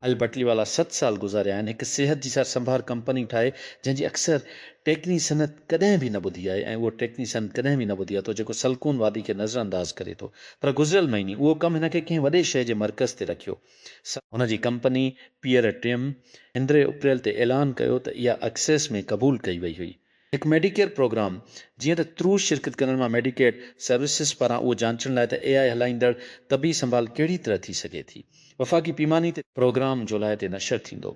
अल बटलीवाला 7 साल गुज़ारिया आहिनि हिकु सिहत जी सार संभाल कंपनी ठाहे जंहिंजी अक्सर टेक्नी सनत कॾहिं बि न ॿुधी आहे ऐं उहो टेक्नी सनत कॾहिं बि न ॿुधी आहे तो जेको सलकून वादी खे नज़रअंदाज करे थो पर गुज़िरियल महीने उहो कमु हिन खे कंहिं वॾे शइ जे मर्कज़ ते रखियो हुनजी कंपनी पियर टिम 15 अप्रैल ते ऐलान कयो त इहा एक्सेस में क़बूल कई वई हुई हिकु मेडिकेयर प्रोग्राम जीअं त त्रूस शिरकत करण मां मेडिकेड सर्विसिस पारां उहो जांचण लाइ त AI हलाईंदड़ तबी संभाल कहिड़ी तरह थी सघे थी वफ़ाक़ी पीमानी ते प्रोग्राम जुलाई ते नशर थींदो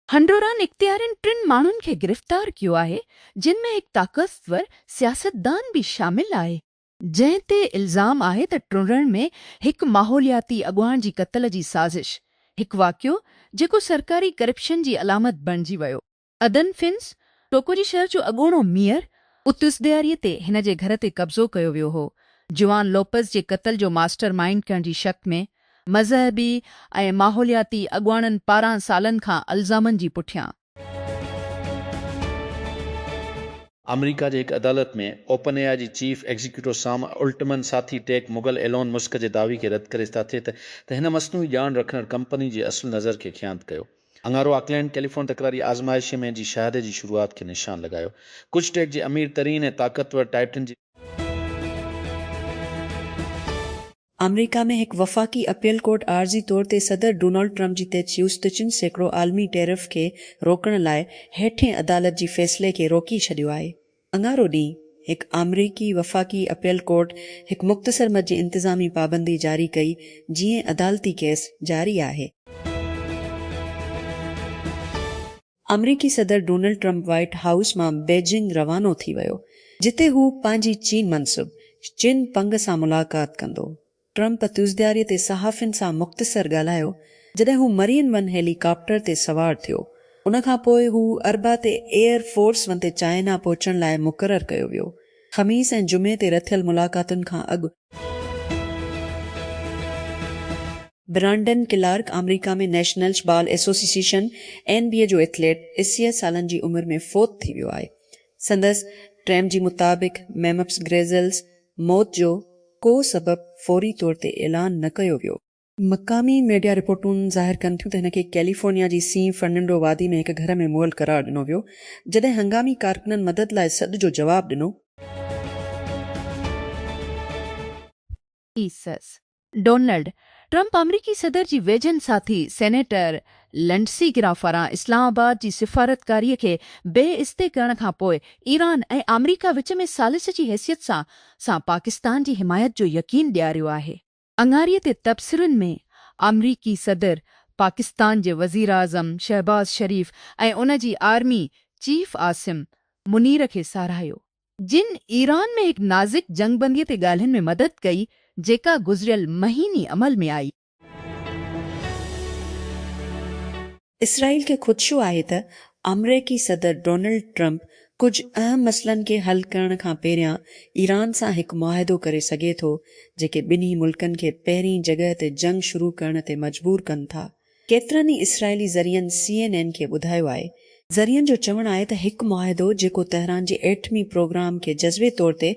हंडोरान इख्तियारनि 3 माण्हुनि खे गिरफ़्तार कयो आहे जिन में हिकु ताक़तवर सियासतदान बि शामिल आहे जंहिं ते इल्ज़ाम आहे त टुरण में हिकु माहौलियाती अॻुवाण जी क़त्ल जी साज़िश हिकु वाक़ियो जेको सरकारी करप्शन जी अलामत बणिजी वियो अदन फिन्स टोकोरी शहर जो अॻूणो मेयर उतुसदियारीअ ते हिन जे घर ते कब्ज़ो कयो वियो हो जुआन लोपस जे क़त्ल जो मास्टर माइंड करण जी शक में मज़हबी ऐं माहौलियाती अॻुवाणनि 12 सालनि खां इल्ज़ामनि जी पुठियां अमेरिका जे हिकु अदालत में ओपन AI जी चीफ एग्जीक्यूटिव साम उल्टमन साथी टेक मुगल एलोन मुस्क जे दावी खे रद्द करे था थिए त हिन मसनूई ॼाण रखंदड़ कंपनी जे असुल नज़र खे ख़्यात कयो अंगारो ऑकलैंड कैलिफोर्न तकरारी आज़माइश में जी शहादत जी शुरूआत खे निशान लॻायो कुझु टेक जे अमीर तरीन ऐं ताक़तवर टाइटन जी अमेरिका में हिकु वफ़ाक़ी अपील कोर्ट आर्ज़ी तौर ते सदर डोनाल्ड ट्रंप जी ते चयूस त 3 सैकड़ो आलमी टैरिफ खे रोकण लाइ हेठें अदालत जी फ़ैसिले खे रोकी छॾियो आहे अंगारो ॾींहुं हिकु अमरीकी वफ़ाक़ी अपील कोर्ट हिकु मुख़्तसर मद जी इंतिज़ामी पाबंदी जारी कई जीअं अदालती केस जारी आहे अमरीकी सदर डोनाल्ड ट्रंप व्हाइट हाउस मां बेजिंग रवानो थी वियो जिते हू पंहिंजी चीन मनसूब चिन पंग सां मुलाक़ात कंदो ट्रंप तुज़दियारीअ ते सहाफ़ियुनि सां मुख़्तसर ॻाल्हायो जॾहिं हू मरीन वन हेलीकॉप्टर ते सवार थियो उन खां पोइ हू अरबा ते एयर फोर्स वन ते चाइना पहुचण लाइ मुक़ररु कयो वियो ख़मीस ऐं जुमे ते रथियल मुलाक़ातुनि खां अॻु ब्रांडन क्लार्क अमेरिका में नेशनल बाल एसोसिएशन NBA जो एथलीट 80 सालनि जी उमिरि में फ़ौत थी वियो आहे संदसि ट्रैम जी मुताबिक़ मेमप्स ग्रेज़ल्स मौत जो को सबबु फौरी तौर ते ऐलान न कयो वियो मक़ामी मीडिया रिपोर्टूं ज़ाहिर कनि थियूं त हिन खे कैलिफोर्निया जी सी फर्नांडो वादी में हिकु घर में मुअल करार ॾिनो वियो जॾहिं हंगामी कारकुननि मदद लाइ सॾ जो जवाबु ॾिनो डोनाल्ड ट्रंप अमरीकी सदर जी वेझनि साथी सेनेटर लेंडसी गिराफारां इस्लामाबाद जी सिफ़ारतकारीअ खे बेइज़्ती करण खां पोइ ईरान ऐं अमरीका विच में सालिस जी हैसियत सां पाकिस्तान जी हिमायत जो यकीन ॾियारियो आहे अंगारीअ ते तबसरनि में अमरीकी सदर पाकिस्तान जे वज़ीर आज़म शहबाज शरीफ़ ऐं उन जी आर्मी चीफ आसिम मुनीर खे साराहियो जिन ईरान में हिकु नाज़िक जंगबंदीअ ते ॻाल्हियुनि में मदद कई जेका गुज़िरियल महीने अमल में आई इसराइल खे ख़ुदशो आहे त अमरीकी सदर डोनाल्ड ट्रंप कुझु अहम मसइलनि खे हल करण खां पहिरियां ईरान सां हिकु मुआहिदो करे सघे थो जेके ॿिन्ही मुल्कनि खे पहिरीं जॻह ते जंग शुरू करण ते मजबूर कनि था केतिरनि ई इसराइली ज़रियनि CNN खे ॿुधायो आहे ज़रियनि जो चवणु आहे त हिकु मुआहिदो जेको तहरान जे एटमी प्रोग्राम खे जज़्बे तौर ते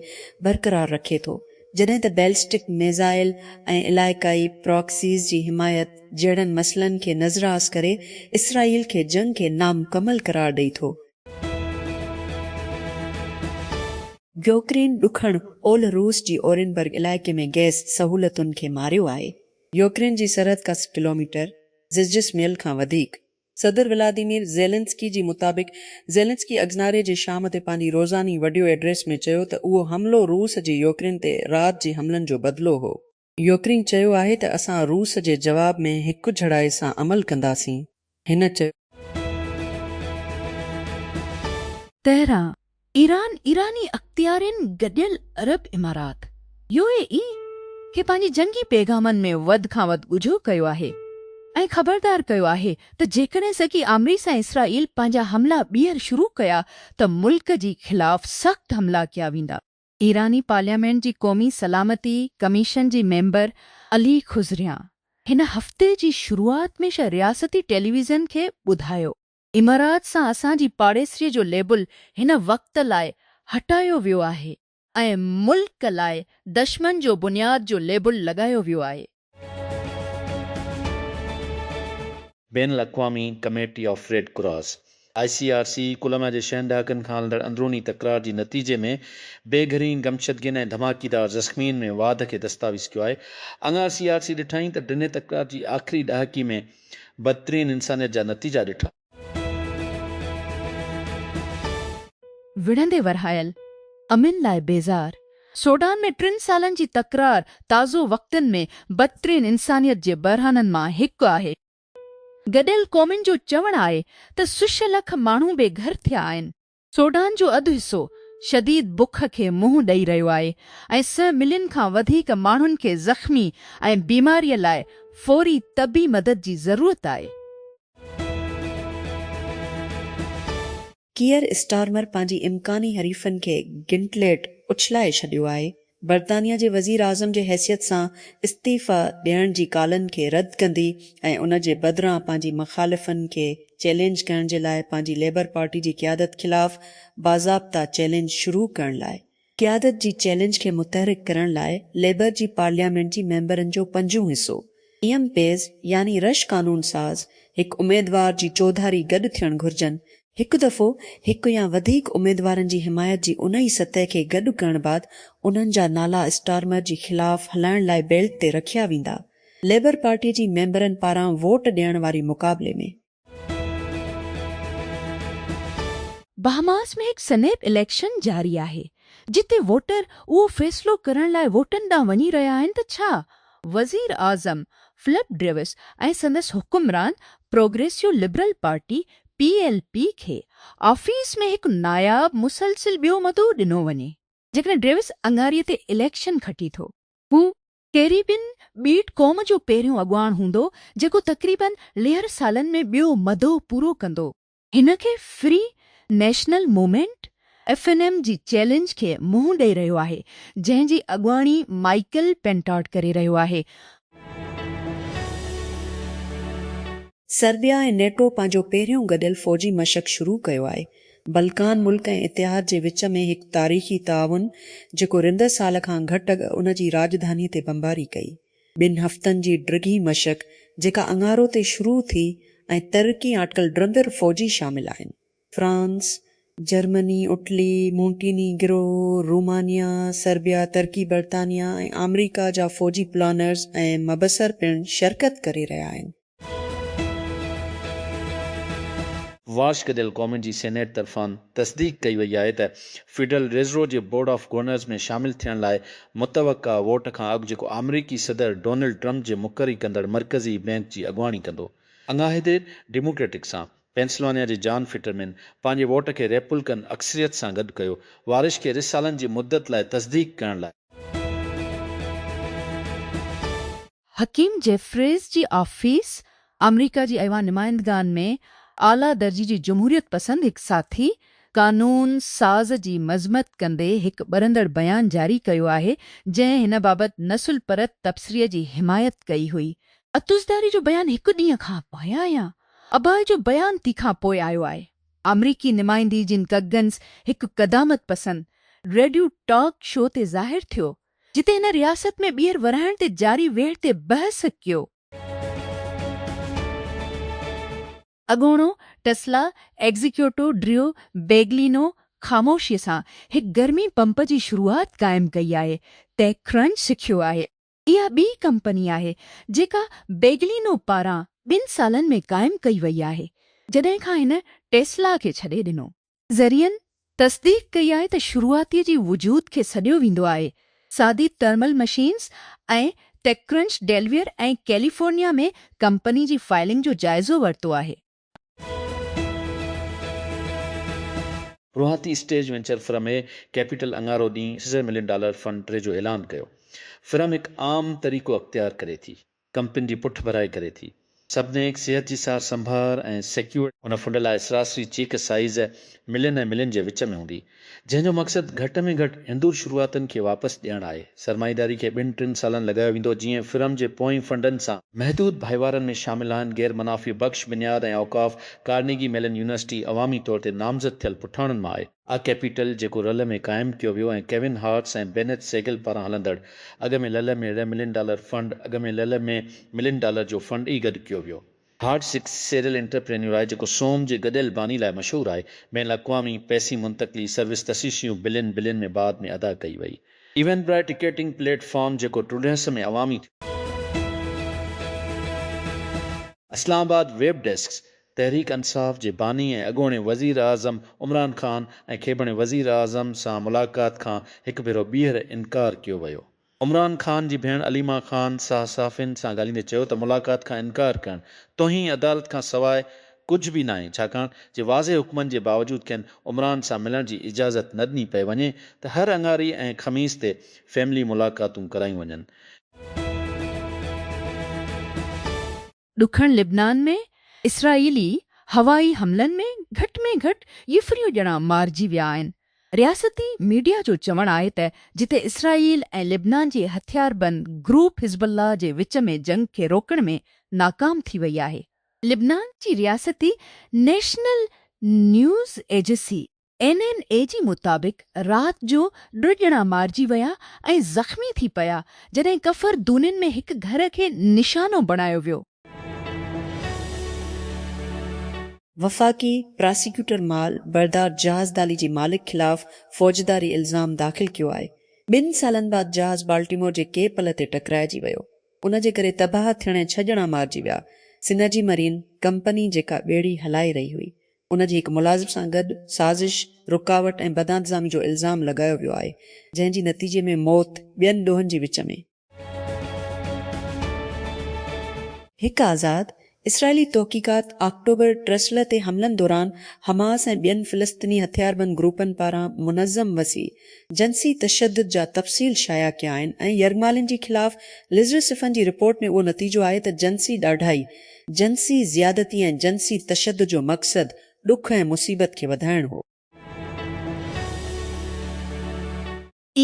बरक़रार रखे थो जॾहिं त बैलिस्टिक मिज़ाइल ऐं इलाइक़ाई प्रॉक्सीज़ जी हिमायत जहिड़नि मसइलनि खे नज़रअंदाज़ करे इसराइल खे जंग खे नामुकमल करार ॾेई थो यूक्रेन ॾुखण ओल रूस जी ओरेनबर्ग इलाइक़े में गैस सहूलियतुनि खे मारियो आहे यूक्रेन जी सरहद का किलोमीटर ज़िज़िस मील खां वधीक सदर व्लादिमीर ज़ेलेंस्की जी मुताबिक़ ज़ेलेंस्की अगज़नारे जे शाम ते पंहिंजी रोज़ानी वीडियो एड्रेस में चयो त उहो हमिलो रूस जे यूक्रेन ते राति जे हमलनि जो बदिलो हो यूक्रेन चयो आहे त असां रूस जे जवाब में हिकु झड़ाई सां अमल कंदासीं हिन चयो तेहरां ईरान ईरानी अख्तियारनि गॾियल अरब इमारात UAE खे पंहिंजी जंगी पैगामनि में वधि खां वधि ॻुझो कयो आहे ऐं ख़बरदार कयो आहे त जेकॾहिं सकी अमरीका ऐं इसराइल पंहिंजा हमला ॿीहर शुरू कया त मुल्क जी ख़िलाफ़ सख़्त हमला कया वेंदा ईरानी पार्लियामेंट जी क़ौमी सलामती कमीशन जी मेंबर अली खुज़रिया हिन हफ़्ते जी शुरूआत में रियासती टेलीविज़न खे ॿुधायो इमारात सां असांजी पाड़ेसरीअ जो लेबल हिन वक़्त लाइ हटायो वियो आहे ऐं मुल्क लाइ दुश्मन जो बुनियाद जो लेबल लॻायो वियो आहे। बैन अल-अक़वामी committee of Red Cross ICRC कुलमा जे 6 ॾहाकनि खां हलंदड़ अंदरूनी तकरार जे नतीजे में बेघरीन गमशदगिन ऐं धमाकेदार ज़ख़्मियुनि में वाध खे दस्तावेज़ कयो आहे। अङा CRC ॾिठाई त ॾिने तकरार जी आख़िरी ॾहाकी में बदतरीन इंसानियत जा नतीजा ॾिठा। विढ़ंदे वरहायल अमिन लाइ बेज़ार सूडान में 3 सालनि जी तकरार ताज़ो वक़्तनि में बदतरीन इंसानियत जे बरहाननि मां हिकु आहे। गॾियल क़ौमुनि जो चवणु आहे त सुश लख माण्हू बेघर थिया आहिनि। सूडान जो अधु हिसो शदीद बुख खे मुंहुं ॾेई रहियो आहे ऐं 100 मिलियन खां वधीक माण्हुनि खे ज़ख़्मी ऐं बीमारीअ लाइ फ़ौरी तबी मदद जी ज़रूरत आहे। कीयर स्टारमर पंहिंजी इम्कानी हरीफ़नि खे गिंटलेट उछलाए छॾियो आहे। बर्तानिया जे वज़ीर आज़म जे हैसियत सां इस्तीफ़ा ॾियण जी कालनि खे रद्द कंदी ऐं उन जे बदिरां पंहिंजी मुख़ालिफ़नि खे चैलेंज करण जे लाइ पंहिंजी लेबर पार्टी जी क़यादत ख़िलाफ़ बाज़ाब्ता चैलेंज शुरू करण लाइ क़यादत जी चैलेंज खे मुतहरिक करण लाइ लेबर जी पार्लियामेंट जी मेंबरनि जो 5 हिसो पेज़ यानी रश कानून साज़ हिकु उमेदवार जी चौधारी गॾु थियणु घुर्जनि। हिकु दफ़ो हिकु या वधीक उमेदवारनि जी हिमायत जी उन ई सतह खे गॾु करण बाद उन्हनि जा नाला स्टारमर जी ख़िलाफ़ हलाइण लाइ बेल्ट ते रखिया वेंदा। लेबर पार्टी जी मेंबरनि पारां वोट ॾियण वारी मुक़ाबले में बहमास में हिकु सनेप इलेक्शन जारी आहे जिते वोटर उहो फ़ैसिलो करण लाइ वोटनि ॾांहुं वञी रहिया आहिनि त छा वज़ीर आज़म फिलिप ड्रेविस ऐं संदसि हुकुमरान प्रोग्रेसिव लिबरल पार्टी PLP खे ऑफिस में हिकु नायाब मुसलसिल ॿियो मदो ॾिनो वञे। जेकॾहिं ड्रेविस अंगारीअ ते इलेक्शन खटी थो, हू कैरिबियन ॿीट क़ौम जो पहिरियों अॻुवाण हूंदो जेको तक़रीबन 1.5 सालनि में ॿियो मदो पूरो कंदो। हिन खे फ्री नेशनल मूवमेंट FNM जी चैलेंज खे मुंहुं ॾेई रहियो आहे, जंहिंजी अॻुवाणी माइकल पेंटाट करे रहियो आहे। सर्बिया ऐं नेटो पंहिंजो पहिरियों गॾियल फ़ौजी मशक़ शुरू कयो आहे। बल्कान मुल्क ऐं इतिहाद जे विच में हिकु तारीख़ी ताउन जेको रिंदड़ साल खां घटि अॻु उन जी राजधानीअ ते बमबारी कई। 2 हफ़्तनि जी ड्रिघी मशक़ जेका अंगारो ते शुरू थी ऐं तरक़ी आटकल ड्रंदड़ फ़ौजी शामिल आहिनि। France, Germany, Italy, Montenegro, Romania, Serbia, Turkey, बर्तानिया ऐं अमरीका जा फ़ौजी प्लानर्स ऐं मबसर पिणु शिरकत करे रहिया आहिनि। वाश गॾियल क़ौमुनि जी सेनेट तरफ़ां तस्दीक कई वई आहे त federal reserve J board of governors में शामिल थियण लाइ मुतवक़ा वोट खां अॻु जेको अमरीकी सदर डोनाल्ड ट्रंप जे मुक़ररी कंदड़ मरकज़ी बैंक जी अॻुवाणी कंदो। अंगाहिदे डेमोक्रेटिक सां पेंसिल्वानिया जे जॉन फिटरमैन पंहिंजे वोट खे रेपब्लिकन अक्सरियत सां गॾु कयो। वारिश खे 2 सालनि जी मुद्दत लाइ तस्दीक करण लाइ हकीम जेफ्रीज़ जी ऑफिस अमरीका जी ऐवान नुमाइंदगान में आला दर्जी जी जमहूरियत पसंद हिकु साथी कानून साज़ जी मज़मत कंदे हिकु ॿरंदड़ बयान जारी कयो आहे जंहिं हिन बाबति नसुल परत तबसरीअ जी हिमायत कई हुई। अतुज़दारी जो बयान 1 ॾींहं खां पोयां या अबाए जो बयान तंहिंखां पोइ आयो आहे। अमरीकी नुमाइंदी जिन कगन्स हिकु क़दामत पसंद रेडियो टॉक शो ते ज़ाहिर थियो जिते हिन रियासत में ॿीहर वराइण ते जारी वेढ़ ते बहस कयो। अॻोणो टेस्ला एग्जीक्यूटिव ड्रियो बेगलिनो ख़ामोशीअ सां हिकु गर्मी पंप जी शुरूआत क़ाइमु कई आहे। टेकक्रंच सिखियो आहे। इहा ॿी कंपनी आहे जेका बेगलिनो पारां 2 सालनि में क़ाइमु कई वई आहे जॾहिं खां हिन टेस्ला खे छॾे ॾिनो। ज़रियनि तस्दीक कई आहे त शुरूआतीअ जी वजूद खे सॾियो वेंदो आहे। सादी थर्मल मशीन्स ऐं टेकक्रंच डेलवियर ऐं कैलिफोर्निया में कंपनी जी फाइलिंग जो जाइज़ो वरितो आहे। रुहाती स्टेज वेंचर फर्म कैपिटल अंगारो ॾींहुं $6 मिलियन फंड टे जो ऐलान कयो। फर्म हिकु आम तरीक़ो अख़्तियार करे थी, कंपनी जी पुठ भराई करे थी। सभिनी सिहत जी सार संभाल ऐं सिक्योर हुन फंड लाइ सरासरी चेक साइज़ मिलियन ऐं मिलियन जे विच में हूंदी, जंहिंजो मक़सदु घटि में घटि हिंदूर शुरूआतनि खे वापसि ॾियणु आहे। सरमाईदारी खे 2-3 सालनि लॻायो वेंदो जीअं फर्म जे पोएं फंडनि सां महदूद भाईवारनि में शामिल आहिनि गैर मुनाफ़ी बख़्श बुनियाद ऐं औक़ाफ़ कार्नेगी मेलन यूनिवर्सिटी अवामी तौर ते नामज़द थियल पुठाणनि मां आहे। आ कैपिटल जेको रल में क़ाइमु कयो वियो ऐं केविन हार्ट्स ऐं बेनेट सेगल पारां हलंदड़ अॻु में लल में $1 मिलियन फंड अॻु में लल में $1 मिलियन जो फंड ई गॾु कयो वियो। हार्ट्स हिकु सीरियल एंटरप्रेन्योर आहे जेको सोम जे गॾियल बानी लाइ मशहूरु आहे। बैन अक़वामी पैसी मुंतक़िली सर्विस तसीसियूं बिलियन में बाद में अदा कई वई। इवेंट ब्राइट टिकेटिंग प्लेटफॉर्म जेको टूडस में अवामी इस्लामाबाद वेब डेस्क तहरीक इंसाफ़ जे बानी ऐं अॻूणे वज़ीर आज़म इमरान ख़ान ऐं खेबणे वज़ीर आज़म सां मुलाक़ात खां हिकु भेरो ॿीहर इनकार कयो वियो। इमरान ख़ान जी भेण अलीमा ख़ान सहाफ़ियुनि सां ॻाल्हाईंदे चयो त मुलाक़ात खां इनकार करणु तोहीं अदालत खां सवाइ कुझु बि न आहे, छाकाणि जे वाज़े हुकमनि जे बावजूदु खेनि उमरान सां मिलण जी इजाज़त न ॾिनी पई वञे त हर अंगारी ऐं ख़मीस ते फैमिली मुलाक़ातूं करायूं वञनि। ॾुखण लिबनान में इसराइली हवाई हमलनि में घटि यूफरियूं ॼणा मारिजी विया आहिनि। रियासती मीडिया जो चवणु आहे त जिते इसराइल ऐं लिबनान जे हथियारबंद ग्रुप हिज़बुल्लाह जे विच में जंग खे रोकण में नाकाम थी वई आहे। लिबनान जी रियासती नेशनल न्यूज़ एजेंसी NNA जी मुताबिक़ राति जो 2 ॼणा मारिजी विया ऐं ज़ख़्मी थी पिया जॾहिं कफ़र दूनिन में हिकु घर खे निशानो बणायो वियो। वफ़ाक़ी प्रोसिक्यूटर माल बरदार जहाज़ दाली जी मालिक ख़िलाफ़ फ़ौजदारी इल्ज़ाम दाख़िल कयो आहे। 2 सालनि बाद जहाज़ बाल्टीमोर जे केपल ते टकराइजी वियो। उन जे करे तबाह थियण 6 ॼणा मारिजी विया। सिनर्जी मरीन कंपनी जेका ॿेड़ी हलाए रही हुई उन जे हिकु मुलाज़िम सां गॾु साज़िश, रुकावट ऐं बदइंतज़ामी जो इल्ज़ाम लॻायो वियो आहे, जंहिं जी नतीजे में मौत 2 ॾोहनि जे विच में। हिकु आज़ाद इसराइली तहक़ीक़ात अक्टूबर ट्रसल ते हमलनि दौरान हमास ऐं ॿियनि फ़िलिस्तीनी हथियारबंद ग्रुपनि पारां मुनज़्ज़म वसी जंसी तशद्दुद जा तफ़सील शाया कया आहिनि ऐं यरगमालिन जी ख़िलाफ़ लिज़र सिफ़न जी रिपोर्ट में उहो नतीजो आहे त जंसी ॾाढाई, जंसी ज़ियादती ऐं जंसी तशद्दुद जो मक़सदु ॾुख ऐं मुसीबत खे वधाइणु हो।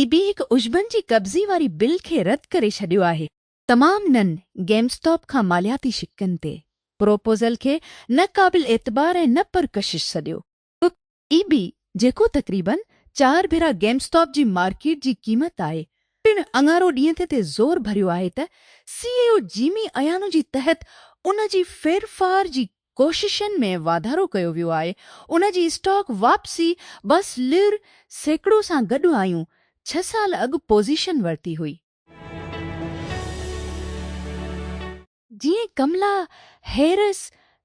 EB हिकु उजबन जी कब्ज़ी वारी बिल खे रद्द करे छॾियो आहे। तमाम नन गेमस्टॉप खां मालियाती शिकनि ते प्रोपोज़ल खे न क़ाबिल एतबार ऐं न परकशिश सॾियो। EB जेको तक़रीबन 4 भेरा गेमस्टॉप जी मार्केट जी क़ीमत आहे, पिण अङारो ॾींहं ते ज़ोर भरियो आहे त CEO जिमी अयानो जी तहत उन जी फेरफार जी कोशिशनि में वाधारो कयो वियो आहे। उन जी स्टॉक वापसी बस लिर सैकड़ो सां गॾु आयूं 6 साल अॻु पोज़ीशन वरिती हुई। जीअं कमला हैरिस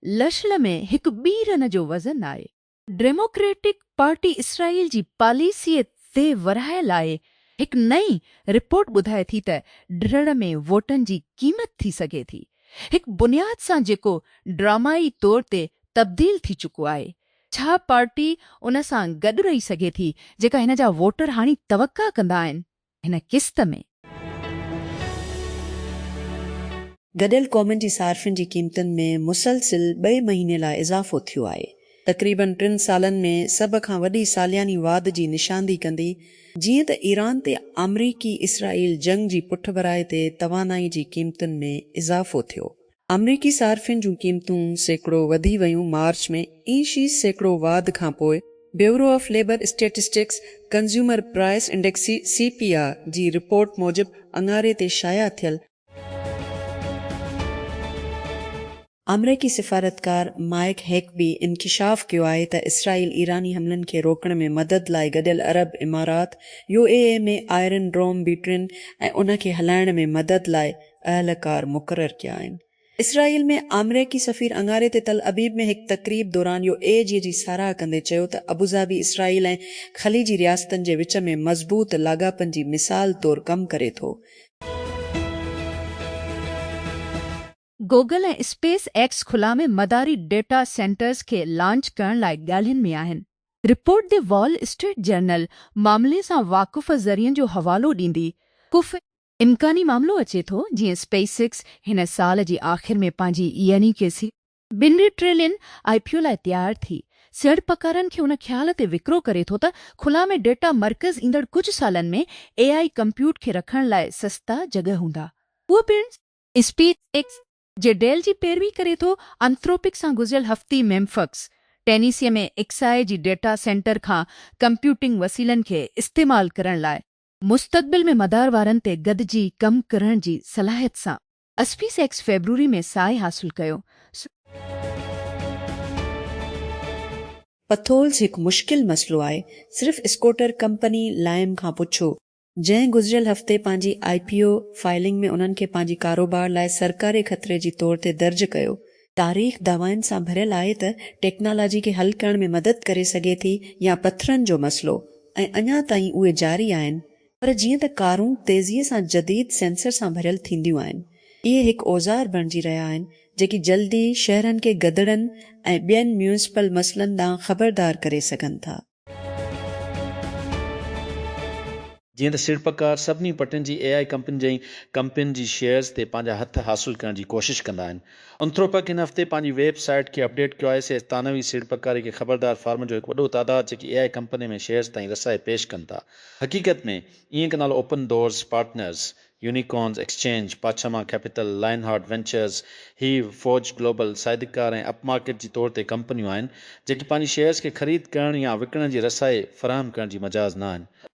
लशल में हिकु ॿी रन जो वज़न आहे। डेमोक्रेटिक पार्टी इसराइल जी पॉलिसीअ ते वरायल आहे। हिकु नई रिपोर्ट ॿुधाए थी त ड्रड़ में वोटनि जी क़ीमत थी सघे थी, हिकु बुनियाद सां जेको ड्रामाई तौर ते तब्दील थी चुको आहे। छा पार्टी उन सां गॾु रही सघे थी जेका हिन जा वोटर हाणे तवक़ा कंदा आहिनि? हिन किस्त में गॾियल क़ौमुनि जी सार्फ़िन जी क़ीमतुनि में मुसलसिल 2 महीने लाइ इज़ाफ़ो थियो आहे। तक़रीबन 3 सालनि में सभ खां वॾी सालियानी वाध जी निशानदी कंदी, जीअं त ईरान ते अमरीकी इसराइल जंग जी पुठभराई ते तवानाई जी क़ीमतुनि में इज़ाफ़ो थियो। अमरीकी सार्फ़िन जूं क़ीमतूं सैकड़ो वधी वयूं मार्च में। ई सैकड़ो वाध खां पोइ Bureau of Labor Statistics consumer price index CPR जी रिपोर्ट मूजिबि अंगारे ते शाया थियल अमरीकी सिफ़ारतकार माइक हेकबी इंकिशाफ़ कयो आहे त इसराइल ईरानी हमलनि खे रोकण में मदद लाइ गॾियल अरब इमारात UAE में आयरन ड्रोम बीटरिन ऐं उन खे हलाइण में मदद लाइ अहलकार मुक़ररु कया आहिनि। इसराइल में अमरीकी सफ़ीर अंगारे ते तल अबीब में हिकु तक़रीब दौरान UAE जी साराह कंदे चयो त अबूज़ाबी इसराइल ऐं ख़लीजी रियासतनि जे विच में मज़बूत लाॻापनि जी मिसाल तौरु कमु करे थो। गूगल ऐं स्पेस एक्स खुला में मदारी डेटा सेंटर्स खे लॉन्च करण लाइ ॻाल्हियुनि में आहिनि। रिपोर्ट दे वॉल स्ट्रीट जर्नल मामले सां वाक़ुफ़ ज़रियनि जो हवालो ॾींदी कुफ़ इम्कानी मामिलो अचे थो जीअं SpaceX हिन साल जी आख़िर में पंहिंजी ENEC 2 ट्रिलियन IPO लाइ तयारु थी सीड़पकारनि खे उन ख़्याल ते विकिरो करे थो त खुला में डेटा मर्कज़ ईंदड़ कुझु सालनि में AI कंप्यूट खे रखण लाइ सस्ता जॻह हूंदा। उहो पिणु SpaceX जे डेल जी पैरवी करे थो एंथ्रोपिक सां गुज़िरियल हफ़्ती मेम्फक्स टेनीसीअ में एक्साए जी डेटा सेंटर खां कंप्यूटिंग वसीलनि खे इस्तेमालु करण लाइ मुस्तक़बिल में मदार वारनि ते गॾिजी कमु करण जी सलाहियत सां स्पेसएक्स फेबरवरी में साए हासिलु कयो। पथोल्स हिकु मुश्किल मसइलो आहे। सिर्फ़ स्कूटर कंपनी लाइम खां पुछो, जंहिं गुज़िरियल हफ़्ते पंहिंजी IPO फाइलिंग में उन्हनि खे पंहिंजी कारोबार लाइ सरकारी ख़तरे जी तौर ते दर्ज कयो। तारीख़ दावाइनि सां भरियल आहे त टेक्नोलॉजी खे हल करण में मदद करे सघे थी या पथरनि जो मसइलो, ऐं अञा ताईं उहे जारी आहिनि। पर जीअं त कारूं तेज़ीअ सां जदीद सेंसर सां भरियल थींदियूं आहिनि, इहे हिकु औज़ार बणिजी रहिया आहिनि जेकी जल्दी शहरनि खे गदड़नि ऐं ॿियनि म्यूनिसिपल मसइलनि ॾांहुं ख़बरदार करे सघनि था। जीअं त सीड़पकार सभिनी पटनि जी AI कंपनियुनि जी शेयर्स ते पंहिंजा हथ हासिलु करण जी कोशिश कंदा आहिनि। अंथ्रोपिक हिन हफ़्ते पंहिंजी वेबसाइट खे अपडेट कयो आहे से तानवी सीड़पकारी खे ख़बरदार फार्म जो हिकु वॾो तादाद जेकी AI कंपनी में शेयर्स ताईं रसाए पेश कनि था। हक़ीक़त में ईअं के नालो Open Doors Partners, Unicorns Exchange, पाछमा कैपिटल, लाइनहार्ट वेंचर्स, ही फोर्ज ग्लोबल, साइदिकार ऐं अपमार्केट जी तौर ते कंपनियूं आहिनि जेकी पंहिंजी शेयर्स खे ख़रीद करण या विकिणण जी रसाए फ़राहम करण जी मजाज़ न आहिनि।